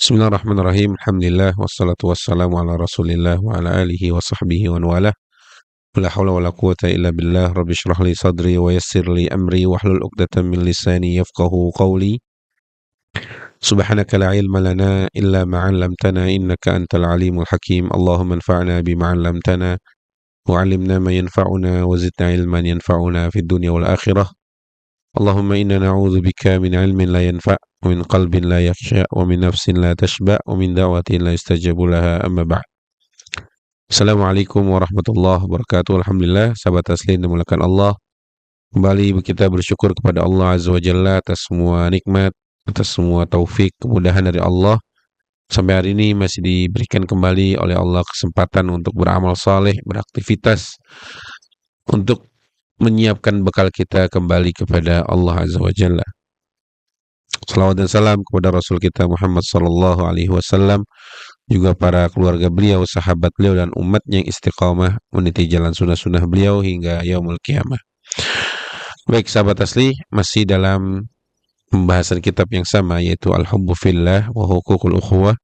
Bismillahirrahmanirrahim. Alhamdulillah wassalatu wassalamu ala Rasulillah wa ala alihi wa sahbihi wa wala. La haula wala quwata illa billah. Rabbi shrah li sadri wa yassir li amri wahlul 'uqdatam min lisani yafqahu qawli. Subhanaka la ilma lana illa ma 'allamtana innaka antal alimul hakim. Allahumma anfa'na bima 'allamtana wa 'allimna ma yanfa'una wa zidna ilman yanfa'una fid dunya wal akhirah. Allahumma inna na'udzu bika min 'ilmin la yanfa' wa min qalbin la yakhsha wa min nafsin la tashba' wa min da'watin la yustajabu laha amma ba'd. Assalamualaikum warahmatullahi wabarakatuh. Alhamdulillah, sahabat taslim dimulakan Allah. Kembali kita bersyukur kepada Allah Azza wa Jalla atas semua nikmat, atas semua taufik, kemudahan dari Allah. Sampai hari ini masih diberikan kembali oleh Allah kesempatan untuk beramal saleh, beraktivitas, untuk menyiapkan bekal kita kembali kepada Allah Azza wa Jalla. Salawat dan salam kepada Rasul kita Muhammad sallallahu alaihi wasallam, juga para keluarga beliau, sahabat beliau, dan umatnya yang istiqamah meniti jalan sunnah-sunnah beliau hingga yaumul qiyamah. Baik sahabat asli, masih dalam pembahasan kitab yang sama, yaitu Al-Hubbu Fillah wa Huququl Ukhuwah.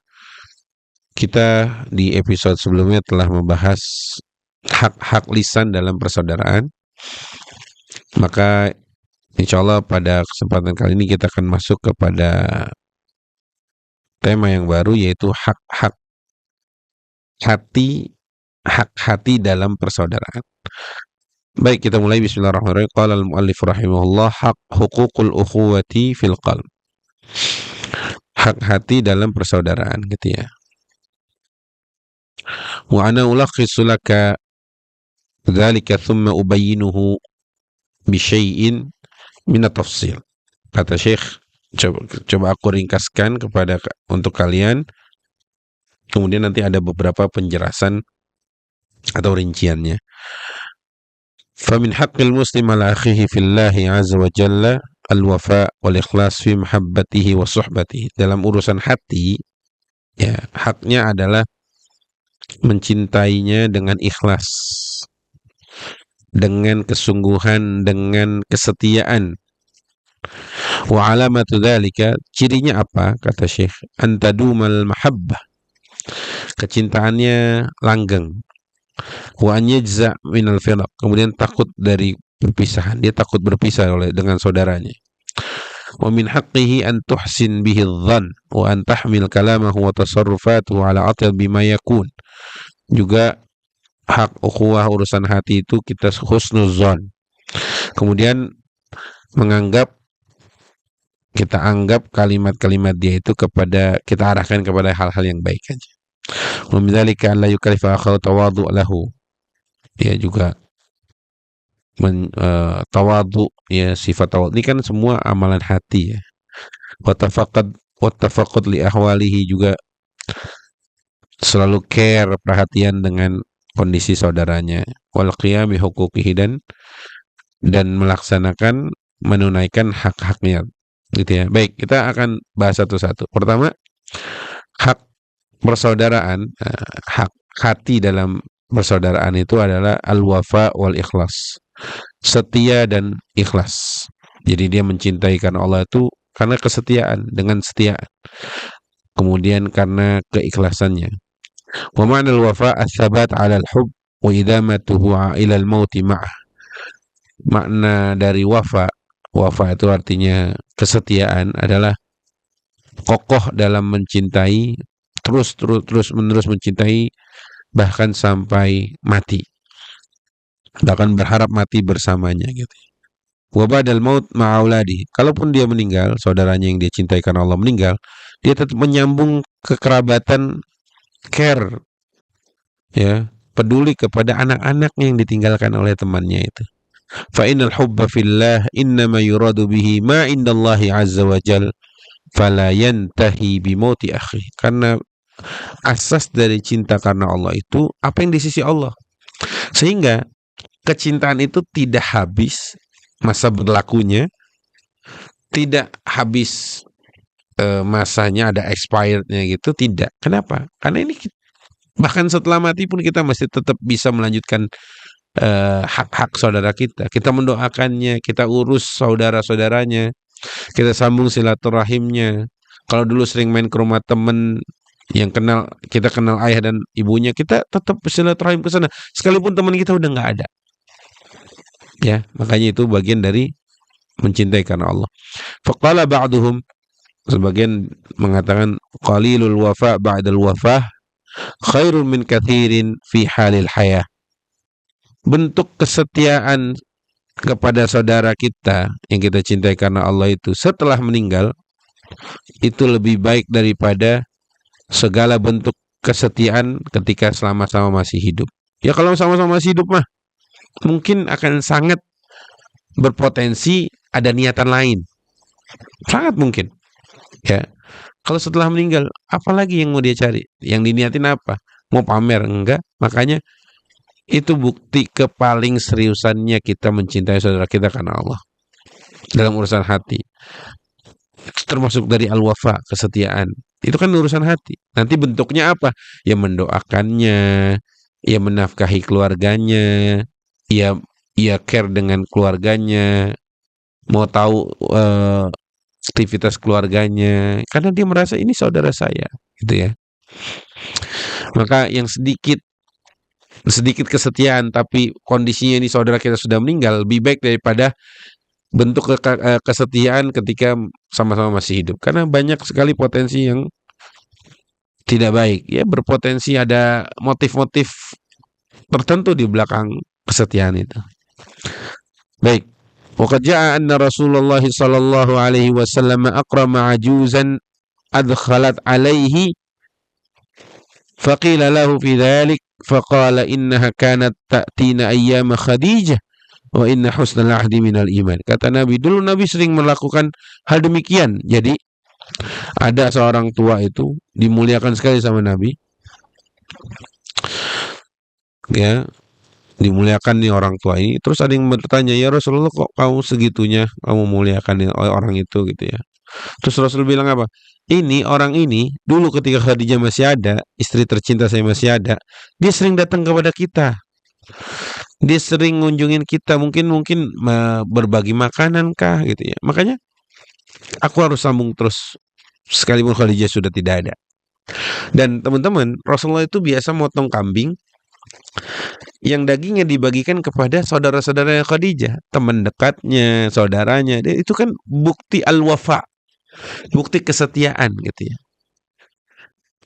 Kita di episode sebelumnya telah membahas hak-hak lisan dalam persaudaraan. Maka insyaallah pada kesempatan kali ini kita akan masuk kepada tema yang baru, yaitu hak hati dalam persaudaraan. Baik, kita mulai. Bismillahirrahmanirrahim. Qala al-muallif rahimahullah, hak huququl ukhuwati fil qalb. Hak hati dalam persaudaraan, gitu ya. Wa ana ulakhisu laka dzalika thumma ubayyinuhu bi syai'in min at-tafsil. Kata Syekh, coba aku ringkaskan untuk kalian, kemudian nanti ada beberapa penjelasan atau rinciannya. Famin haqqil muslim ala akhihi fillahi azza wa jalla al-wafa wal ikhlas fi mahabbatihi wa suhbatihi. Dalam urusan hati, ya, haknya adalah mencintainya dengan ikhlas, dengan kesungguhan, dengan kesetiaan. Wa alamatu dzalika, cirinya apa? Kata Syekh, antadumal mahabbah, kecintaannya langgeng. Wa an yajza minal firaq, kemudian takut dari perpisahan, dia takut berpisah dengan saudaranya. Wa min haqqihi an tuhsin bihi adh-dhann wa an tahmil kalamahu wa tasarrufatuhu ala atyab bima yakun. Juga hak ukhuwah urusan hati itu kita husnuzan, kemudian kita anggap kalimat-kalimat dia itu kita arahkan kepada hal-hal yang baik aja. Wa min dzalika la yukallifa akhahu tawadhu lahu, ya, juga tawadhu, ya, sifat tawadhu ini kan semua amalan hati, ya. Wa tafaqud li ahwalihi, juga selalu care, perhatian dengan kondisi saudaranya. Wal qiyam bi huquqihi, dan menunaikan hak-haknya, gitu ya. Baik, kita akan bahas satu-satu. Pertama, hak persaudaraan, hak hati dalam persaudaraan itu adalah al-wafa wal ikhlas, setia dan ikhlas. Jadi dia mencintai karena Allah itu karena kesetiaan, dengan setia, kemudian karena keikhlasannya. Wa ma'nal wafa ats-tsabat 'ala al-hubb wa idamatuhu ila al-maut ma'ah. Makna dari wafa itu artinya kesetiaan, adalah kokoh dalam mencintai, terus menerus mencintai, bahkan sampai mati, bahkan berharap mati bersamanya, gitu. Wa ba'dal maut ma'auladi, kalaupun dia meninggal, saudaranya yang dia cintai karena Allah meninggal, dia tetap menyambung kekerabatan, care, ya, peduli kepada anak-anaknya yang ditinggalkan oleh temannya itu. Fa innal hubba fillah innama yuradu bihi ma indallahi azza wa jal fala yantahi bi mauti akhi. Karena asas dari cinta karena Allah itu apa yang di sisi Allah, sehingga kecintaan itu tidak habis masa berlakunya, tidak habis masanya, ada expirednya gitu, tidak. Kenapa? Karena ini bahkan setelah mati pun kita masih tetap bisa melanjutkan hak-hak saudara kita. Kita mendoakannya, kita urus saudara-saudaranya, kita sambung silaturahimnya, Kalau dulu sering main ke rumah temen yang kita kenal ayah dan ibunya, kita tetap silaturahim ke sana sekalipun teman kita udah nggak ada. Ya, makanya itu bagian dari mencintai karena Allah. Faqala ba'duhum, sebagian mengatakan qalilul wafa ba'dal wafah khairun min kathirin fi halil hayah. Bentuk kesetiaan kepada saudara kita yang kita cintai karena Allah itu setelah meninggal itu lebih baik daripada segala bentuk kesetiaan ketika selama-sama masih hidup. Ya kalau sama-sama masih hidup mah mungkin akan sangat berpotensi ada niatan lain. Sangat mungkin. Ya. Kalau setelah meninggal, apalagi yang mau dia cari? Yang diniatin apa? Mau pamer? Enggak. Makanya itu bukti kepaling seriusannya kita mencintai saudara kita karena Allah. Dalam urusan hati. Termasuk dari al-wafa, kesetiaan. Itu kan urusan hati. Nanti bentuknya apa? Ya mendoakannya, ya menafkahi keluarganya, ya care dengan keluarganya, mau tahu aktivitas keluarganya, karena dia merasa ini saudara saya, gitu ya. Maka yang sedikit kesetiaan tapi kondisinya ini saudara kita sudah meninggal lebih baik daripada bentuk kesetiaan ketika sama-sama masih hidup, karena banyak sekali potensi yang tidak baik, ya berpotensi ada motif-motif tertentu di belakang kesetiaan itu. Baik. Waqad ja'a anna Rasulullah sallallahu alaihi wasallam akrama ajuzan adkhalat alaihi faqila lahu fi dhalik faqala innaha kanat ta'tina ayyama Khadijah wa inna husnal ahdi minal iman. Kata Nabi, dulu Nabi sering melakukan hal demikian. Jadi ada seorang tua itu dimuliakan sekali sama Nabi. Ya, dimuliakan nih orang tua ini. Terus ada yang bertanya, ya Rasulullah kok kamu segitunya kamu muliakan orang itu gitu ya. Terus Rasul bilang apa? Ini orang ini dulu ketika Khadijah masih ada, istri tercinta saya masih ada, dia sering datang kepada kita. Dia sering ngunjungin kita, mungkin berbagi makanan kah gitu ya. Makanya aku harus sambung terus sekalipun Khadijah sudah tidak ada. Dan teman-teman, Rasulullah itu biasa motong kambing yang dagingnya dibagikan kepada saudara-saudara Khadijah, teman dekatnya, saudaranya. Itu kan bukti al-wafa, bukti kesetiaan gitu ya.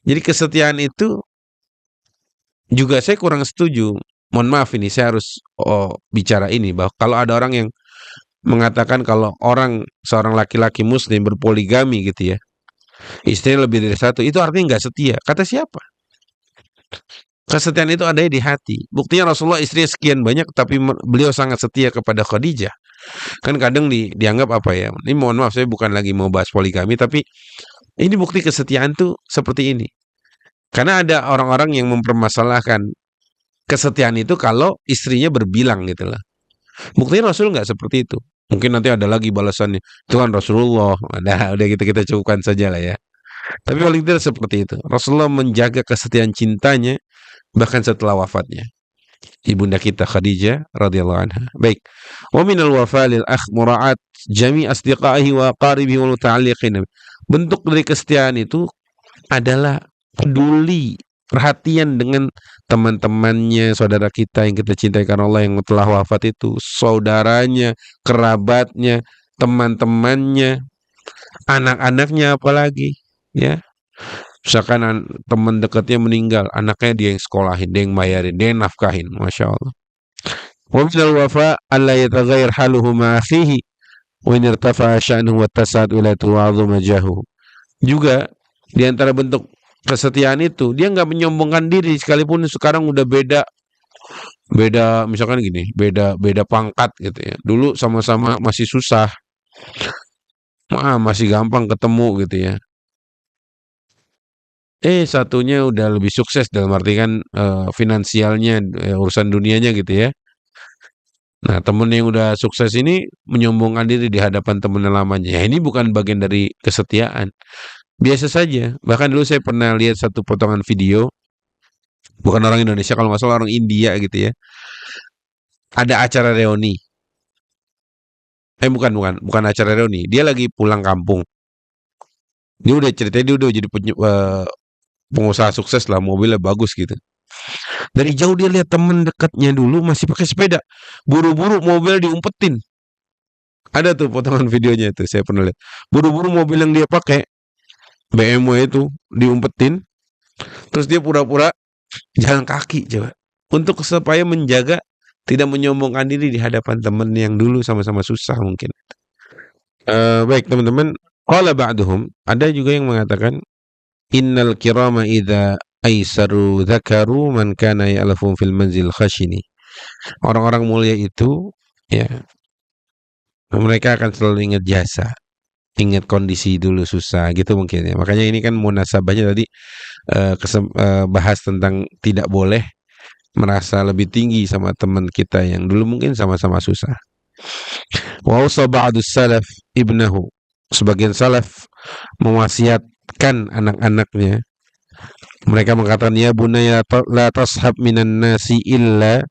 Jadi kesetiaan itu juga saya kurang setuju. Mohon maaf ini saya harus bicara ini, bahwa kalau ada orang yang mengatakan kalau seorang laki-laki muslim berpoligami gitu ya, istrinya lebih dari satu, itu artinya nggak setia. Kata siapa? Kesetiaan itu ada di hati. Buktinya Rasulullah istrinya sekian banyak, tapi beliau sangat setia kepada Khadijah. Kan kadang dianggap apa ya? Ini mohon maaf, saya bukan lagi mau bahas poligami, tapi ini bukti kesetiaan tuh seperti ini. Karena ada orang-orang yang mempermasalahkan kesetiaan itu kalau istrinya berbilang gitu lah. Buktinya Rasul nggak seperti itu. Mungkin nanti ada lagi balasannya. Itu kan Rasulullah. Udah kita cukupkan saja lah ya. Tapi paling tidak seperti itu. Rasulullah menjaga kesetiaan cintanya bahkan setelah wafatnya. Ibunda kita Khadijah radhiyallahu anha. Baik. Wa minal wafa lil akh mura'at jami' asdiqaihi wa qaribihi wal muta'alliqin. Bentuk dari kesetiaan itu adalah peduli, perhatian dengan teman-temannya, saudara kita yang kita cintai karena Allah yang telah wafat itu, saudaranya, kerabatnya, teman-temannya, anak-anaknya apalagi, ya. Misalkan teman dekatnya meninggal, anaknya dia yang sekolahin, dia yang bayarin, dia yang nafkahin, masya Allah. Wa minal wafa alla yataghayyar haluhu ma akhihi wa in irtafa'a sya'nuhu wa tasa'at wilayatuhu wa 'azama jahuhu. Juga di antara bentuk kesetiaan itu, dia nggak menyombongkan diri sekalipun sekarang udah beda misalkan gini, beda pangkat gitu ya. Dulu sama-sama masih susah, masih gampang ketemu gitu ya. Satunya udah lebih sukses dalam arti kan finansialnya, urusan dunianya gitu ya. Nah, temen yang udah sukses ini menyombongkan diri di hadapan temen lamanya. Ya, ini bukan bagian dari kesetiaan. Biasa saja. Bahkan dulu saya pernah lihat satu potongan video, bukan orang Indonesia, kalau nggak salah orang India gitu ya. Ada acara reuni. Bukan acara reuni. Dia lagi pulang kampung. Dia udah ceritanya dia udah jadi pengusaha sukses lah, mobilnya bagus gitu. Dari jauh dia lihat temen dekatnya dulu masih pakai sepeda, buru-buru mobil diumpetin. Ada tuh potongan videonya itu, saya pernah lihat. Buru-buru mobil yang dia pakai BMW itu diumpetin, terus dia pura-pura jalan kaki coba. Untuk supaya menjaga tidak menyombongkan diri di hadapan temen yang dulu sama-sama susah mungkin. Baik teman-teman, qala ba'duhum, ada juga yang mengatakan innal kirama idza aisaru dzakaru man kana ya'lafu fil manzil khashini. Orang-orang mulia itu ya mereka akan selalu ingat jasa, ingat kondisi dulu susah gitu mungkin ya. Makanya ini kan munasabahnya tadi bahas tentang tidak boleh merasa lebih tinggi sama teman kita yang dulu mungkin sama-sama susah. Wa usa ba'dus salaf ibnahu. Sebagian salaf mewasiatkan anak-anaknya. Mereka mengatakan ya bunaya la tashab minan nasi illa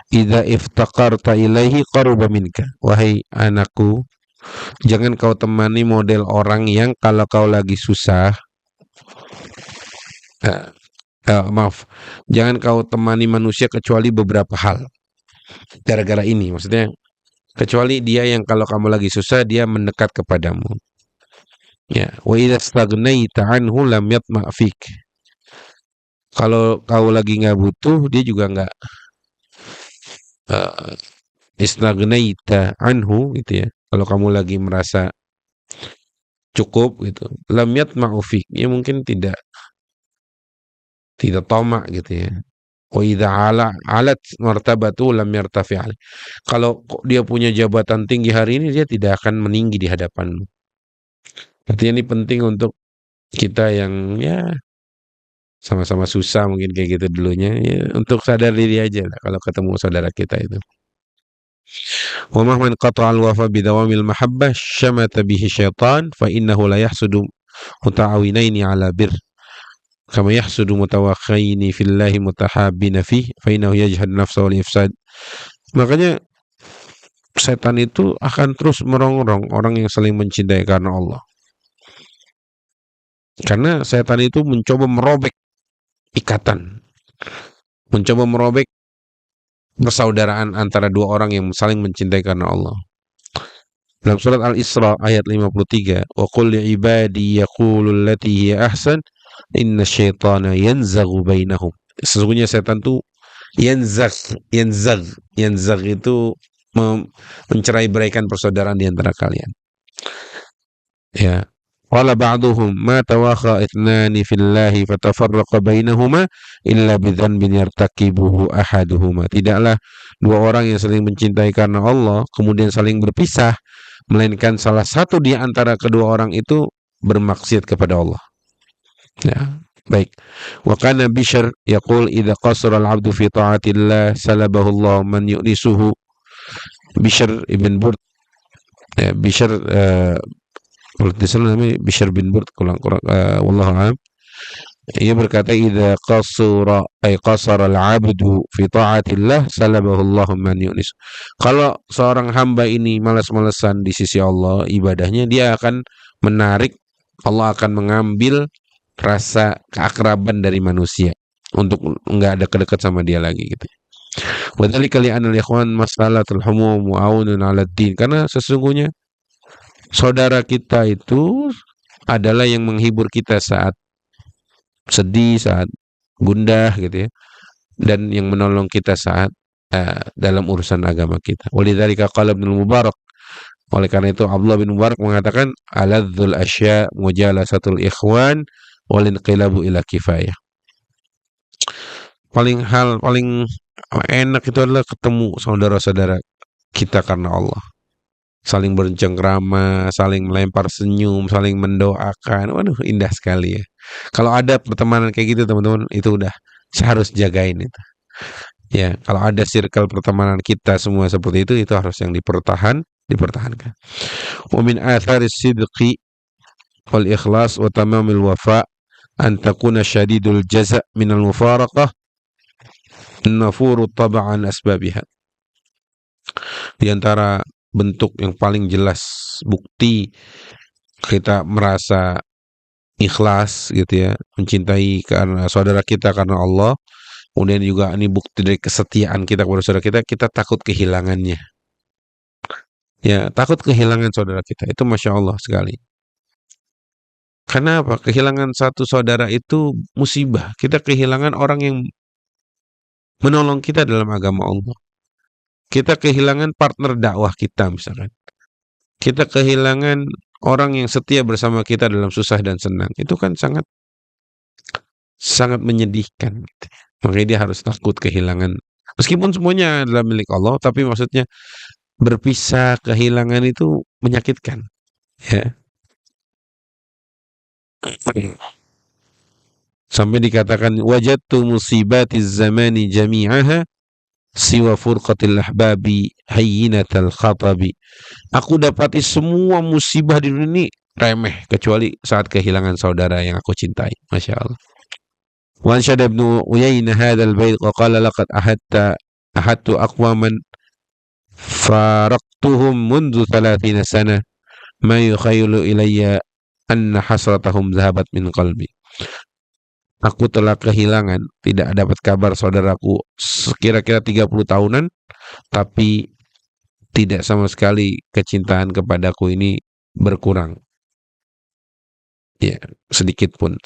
idza iftaqarta ilaihi qaruba minka. Wahai anakku, jangan kau temani model orang yang kalau kau lagi susah maaf, jangan kau temani manusia kecuali beberapa hal. Gara-gara ini maksudnya kecuali dia yang kalau kamu lagi susah dia mendekat kepadamu. Ya, wa idza stagnaita anhu lam yatma' fik. Kalau kau lagi nggak butuh, dia juga nggak uh, istagnaita anhu gitu ya. Kalau kamu lagi merasa cukup gitu, lam yatma' fik. Ya mungkin tidak tamak gitu ya. Wa idza alat martabatu lam yartafi'. Kalau dia punya jabatan tinggi hari ini dia tidak akan meninggi di hadapanmu. Artinya ini penting untuk kita yang ya sama-sama susah mungkin kayak gitu dulunya ya, untuk sadar diri aja lah kalau ketemu saudara kita itu. Wa mahman qata'a al-wafa bidawamil mahabbah syamata bihi syaitan fa innahu la yahsudu muta'awinaini ala bir kama yahsudu mutawakhaini fillahi mutahabbina fi fa innahu yajhad nafsa wal ifsad. Makanya setan itu akan terus merongrong orang yang saling mencintai karena Allah. Karena setan itu mencoba merobek ikatan, mencoba merobek persaudaraan antara dua orang yang saling mencintai karena Allah. Dalam surat Al-Isra ayat 53, wa qul li ibadi yaqulu allati hiya ahsan inna syaitana yanzaghu bainahum. Sesungguhnya setan itu yanzag itu mencerai-beraikan persaudaraan di antara kalian. Ya. Qala ba'duhum ma tawakha ithnani fillahi fatafarraqa bainahuma illa bidzanbin yartakibuhu ahaduhuma. Tidaklah dua orang yang saling mencintai karena Allah kemudian saling berpisah melainkan salah satu di antara kedua orang itu bermaksiat kepada Allah. Ya, baik. Wa kana Bishr yaqul idza qasara al-'abdu fi ta'atillah salabahu Allah man yu'nisuhu. Bishr ibn Burd, ya, Bishr kalau tidak salah namanya Bishr bin Burd, kurang wallahu a'lam. Ia berkata idza qasara al-'abdu fi ta'atillah salabahu Allah man yu'nis. Kalau seorang hamba ini malas-malesan di sisi Allah ibadahnya, dia akan menarik, Allah akan mengambil rasa keakraban dari manusia untuk enggak ada kedekat sama dia lagi gitu. Wa dzalika li anna al-ikhwan mas'alatul humum wa aunun 'ala ad-din. Karena sesungguhnya saudara kita itu adalah yang menghibur kita saat sedih, saat gundah gitu ya, dan yang menolong kita saat dalam urusan agama kita. Walidzalika qala Ibnu Mubarak, oleh karena itu Abdullah bin Mubarak mengatakan aladzul asya mujalasatul ikhwan wal inqilabu ila kifayah. Paling enak itu adalah ketemu saudara-saudara kita karena Allah. Saling bercengkrama, saling melempar senyum, saling mendoakan. Waduh, indah sekali ya. Kalau ada pertemanan kayak gitu teman-teman, itu udah harus jagain itu. Ya, kalau ada circle pertemanan kita semua seperti itu harus yang dipertahankan. Wa min atharis sidqi wal ikhlas wa tamamil wafa an takuna syadidul jaza' minal mufaraqah nafuru tab'an asbabiha. Di antara bentuk yang paling jelas bukti kita merasa ikhlas gitu ya, mencintai karena saudara kita karena Allah, kemudian juga ini bukti dari kesetiaan kita kepada saudara kita, kita takut kehilangannya. Ya, takut kehilangan saudara kita. Itu Masya Allah sekali. Karena apa? Kehilangan satu saudara itu musibah. Kita kehilangan orang yang menolong kita dalam agama Allah. Kita kehilangan partner dakwah kita misalkan. Kita kehilangan orang yang setia bersama kita dalam susah dan senang. Itu kan sangat sangat menyedihkan. Gitu. Makanya dia harus takut kehilangan. Meskipun semuanya adalah milik Allah, tapi maksudnya berpisah, kehilangan itu menyakitkan. Ya. Sampai dikatakan wajadtu musibatiz zamani jami'aha siwa furqatil ahbabi hayyinatal khatabi. Aku dapati semua musibah di dunia ini remeh kecuali saat kehilangan saudara yang aku cintai. Masya Allah. Wa ansyada ibnu Uyainah hadzal bait wa qala laqad ahadtu aqwaman faraqtuhum mundu 30 sana ma yukhayyalu ilayya anna hasratahum zahabat min qalbi. Aku telah kehilangan, tidak dapat kabar saudaraku kira-kira 30 tahunan, tapi tidak sama sekali kecintaan kepadaku ini berkurang. Ya, sedikit pun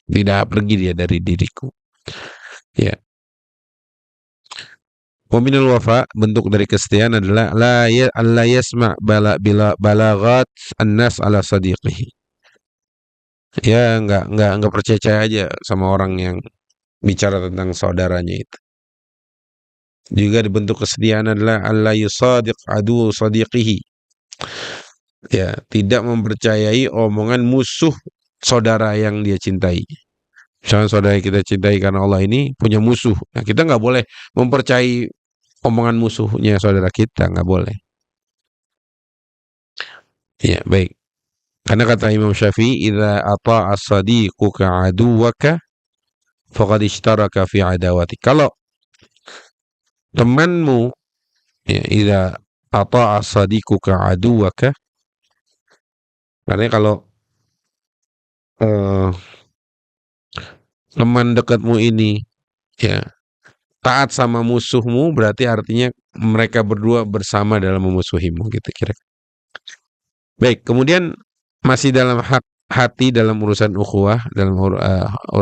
tidak pergi dia dari diriku. Ya. Wa minal wafa, bentuk dari kesetiaan adalah la yasma' balaghat an-nas ala sadiqihi. Ya nggak percaya aja sama orang yang bicara tentang saudaranya itu. Juga dibentuk kesediaan adalah alla yusadiq adu sadiqihi. Ya, tidak mempercayai omongan musuh saudara yang dia cintai. Misalnya saudara yang kita cintai karena Allah ini punya musuh. Nah, kita nggak boleh mempercayai omongan musuhnya saudara kita, nggak boleh. Ya, baik. Karena kata Imam Syafi'i, idza ata'a sadiquka aduwaka faqad ishtaraka fi adawati. Kalau temanmu ya idza ata'a sadiquka aduwaka, karena kalau teman dekatmu ini ya taat sama musuhmu, berarti artinya mereka berdua bersama dalam memusuhimu gitu kira. Baik, kemudian masih dalam hak hati dalam urusan ukhuwah, dalam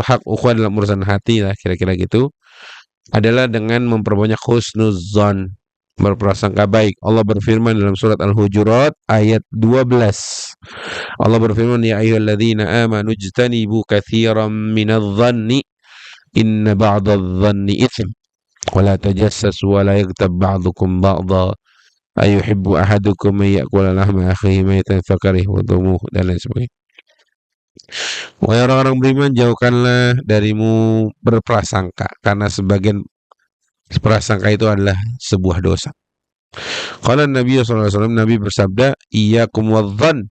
hak ukhuwah dalam urusan hati lah kira-kira gitu, adalah dengan memperbanyak husnuzan, berprasangka baik. Allah berfirman dalam surat Al-Hujurat ayat 12. Allah berfirman, ya ayyuhalladzina amanu ijtanibu katsiran minadh-dhanni inna ba'dadh-dhanni itsm wa la tajassasu wa la yaghtab ba'dukum ba'dha ayuhibbu ahadukum may ya'kula lahma akhihi maytan fakarihtumuh dan lain sebagainya. Wahai orang-orang beriman, jauhkanlah darimu berprasangka, karena sebagian prasangka itu adalah sebuah dosa. Qala Nabi sallallahu alaihi wasallam, Nabi bersabda, iyyakum wadh-dhann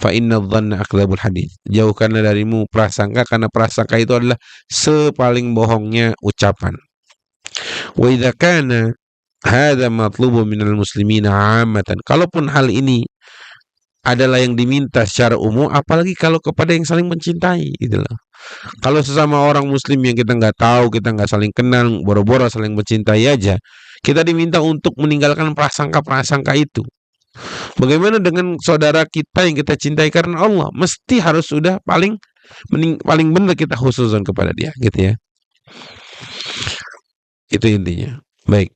fa inna dhanna akdzabul hadits. Jauhkanlah darimu prasangka, karena prasangka itu adalah sepaling bohongnya ucapan. Wa idza kana hadza matlubun minal muslimina 'ammatan. Kalaupun hal ini adalah yang diminta secara umum, apalagi kalau kepada yang saling mencintai gitu loh. Kalau sesama orang muslim yang kita nggak tahu, kita nggak saling kenal, boro-boro saling mencintai aja, kita diminta untuk meninggalkan prasangka-prasangka itu. Bagaimana dengan saudara kita yang kita cintai karena Allah? Mesti harus sudah paling benar kita husnuzon kepada dia gitu ya. Itu intinya. Baik.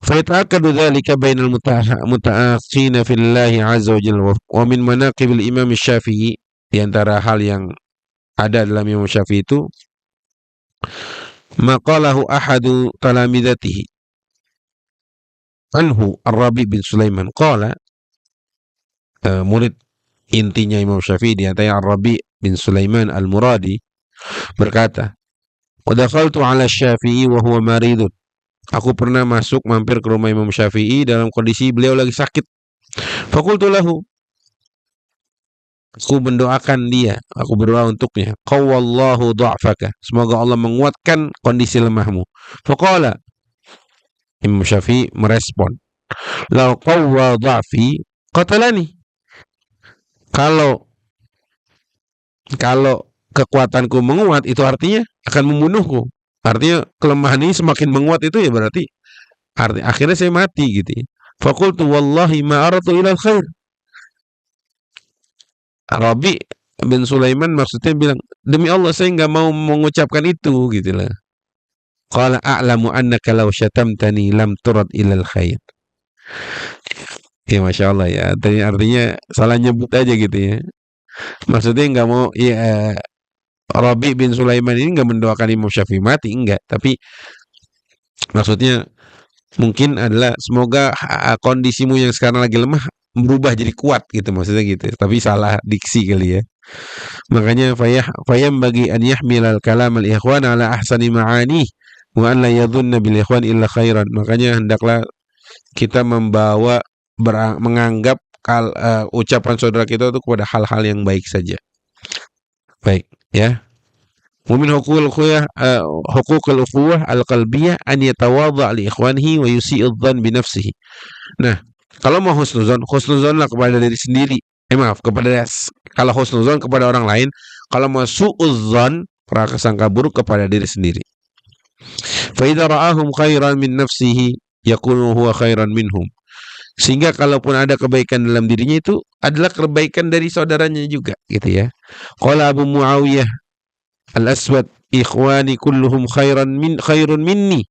فيتأكد ذلك بين المتأخين في الله عز وجل. ومن مناقب الإمام الشافعي, di antara hal yang ada dalam Imam Syafi'i itu, maqalahu ahadu talamidatihi anhu Ar-Rabi bin Sulaiman qala, murid intinya Imam Syafi'i di antaranya Ar-Rabi bin Sulaiman Al-Muradi berkata, wa dakhaltu ala Syafi'i wa huwa maridun. Aku pernah mampir ke rumah Imam Syafi'i dalam kondisi beliau lagi sakit. Faqultu lahu, aku mendoakan dia, aku berdoa untuknya, qawwallahu dha'faka, semoga Allah menguatkan kondisi lemahmu. Faqala, Imam Syafi'i merespon, law qawwa dha'fi qatalani. Kalau Kalau kekuatanku menguat itu artinya akan membunuhku. Artinya kelemahan ini semakin menguat itu ya berarti akhirnya saya mati gitu ya. Fakultu wallahi ma aratu ilal khair. Rabi bin Sulaiman maksudnya bilang, demi Allah saya nggak mau mengucapkan itu gitu lah. Qala a'lamu annaka law syatamtani lam turad ilal khair. Ya Masya Allah ya. Artinya salah nyebut aja gitu ya. Maksudnya nggak mau ya, Rabi bin Sulaiman ini nggak mendoakan Imam Syafi'i mati, enggak. Tapi maksudnya mungkin adalah semoga kondisimu yang sekarang lagi lemah berubah jadi kuat gitu, maksudnya gitu. Tapi salah diksi kali ya. Makanya fayam bagi an yahmilal kalam al ikhwan ala ahsani ma'ani wa an la yadhunna bil ikhwan illa khairan. Makanya hendaklah kita membawa menganggap ucapan saudara kita itu kepada hal-hal yang baik saja. Baik, ya. Mumin hukukul ukhuwah al-qalbiyah an yatawadha' li ikhwanihi wa yusi'u dzan bi nafsihi. Nah, kalau mau husnuzon lah kepada diri sendiri. Kalau husnuzon kepada orang lain, kalau mau su'udzan, prasangka buruk kepada diri sendiri. Fa idza ra'ahum khairan min nafsihi yakunu huwa khairan minhum. Sehingga kalaupun ada kebaikan dalam dirinya itu adalah kebaikan dari saudaranya juga gitu ya. Qala Abu Muawiyah Al-Aswad ikhwani kulluhum khairun minni.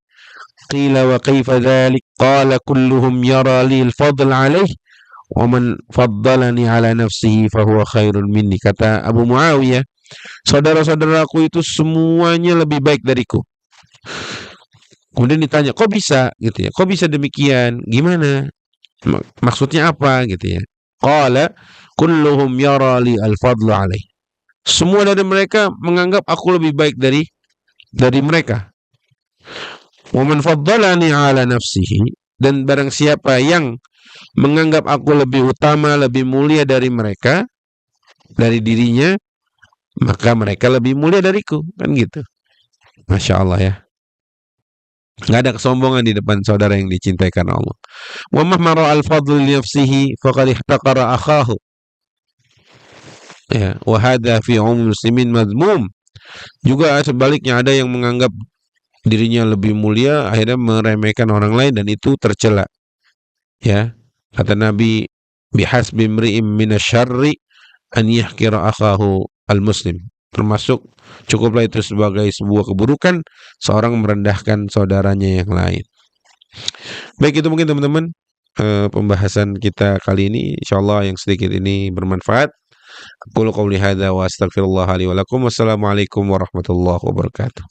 Qila wa kaifa dhalik? Qala kulluhum yara li al-fadl alaih wa man faddalani ala nafsihi fahuwa khairun minni. Kata Abu Muawiyah, saudara-saudaraku itu semuanya lebih baik dariku. Kemudian ditanya, kok bisa gitu ya? Kok bisa demikian? Gimana? Maksudnya apa gitu ya? Qala kulluhum yara li al-fadlu alaih. Semua dari mereka menganggap aku lebih baik dari mereka. Wa man faddalani ala nafsihi, dan barang siapa yang menganggap aku lebih utama, lebih mulia dari mereka, dari dirinya, maka mereka lebih mulia dariku, kan gitu. Masya Allah ya. Nggak ada kesombongan di depan saudara yang dicintai karena Allah. Wa mahmara al-fadl li nafsihi faqad ihtaqara akhahu. Ya, wa hadha fi muslimin madmum. Juga sebaliknya ada yang menganggap dirinya lebih mulia akhirnya meremehkan orang lain, dan itu tercela. Ya, kata Nabi, bihasbi imri'in minasyarri an yahkira akhahu al-muslim. Termasuk cukuplah itu sebagai sebuah keburukan seorang merendahkan saudaranya yang lain. Baik, itu mungkin teman-teman pembahasan kita kali ini. Insyaallah yang sedikit ini bermanfaat. Qul qouli hadza wa astaghfirullah li wa lakum. Wassalamualaikum warahmatullahi wabarakatuh.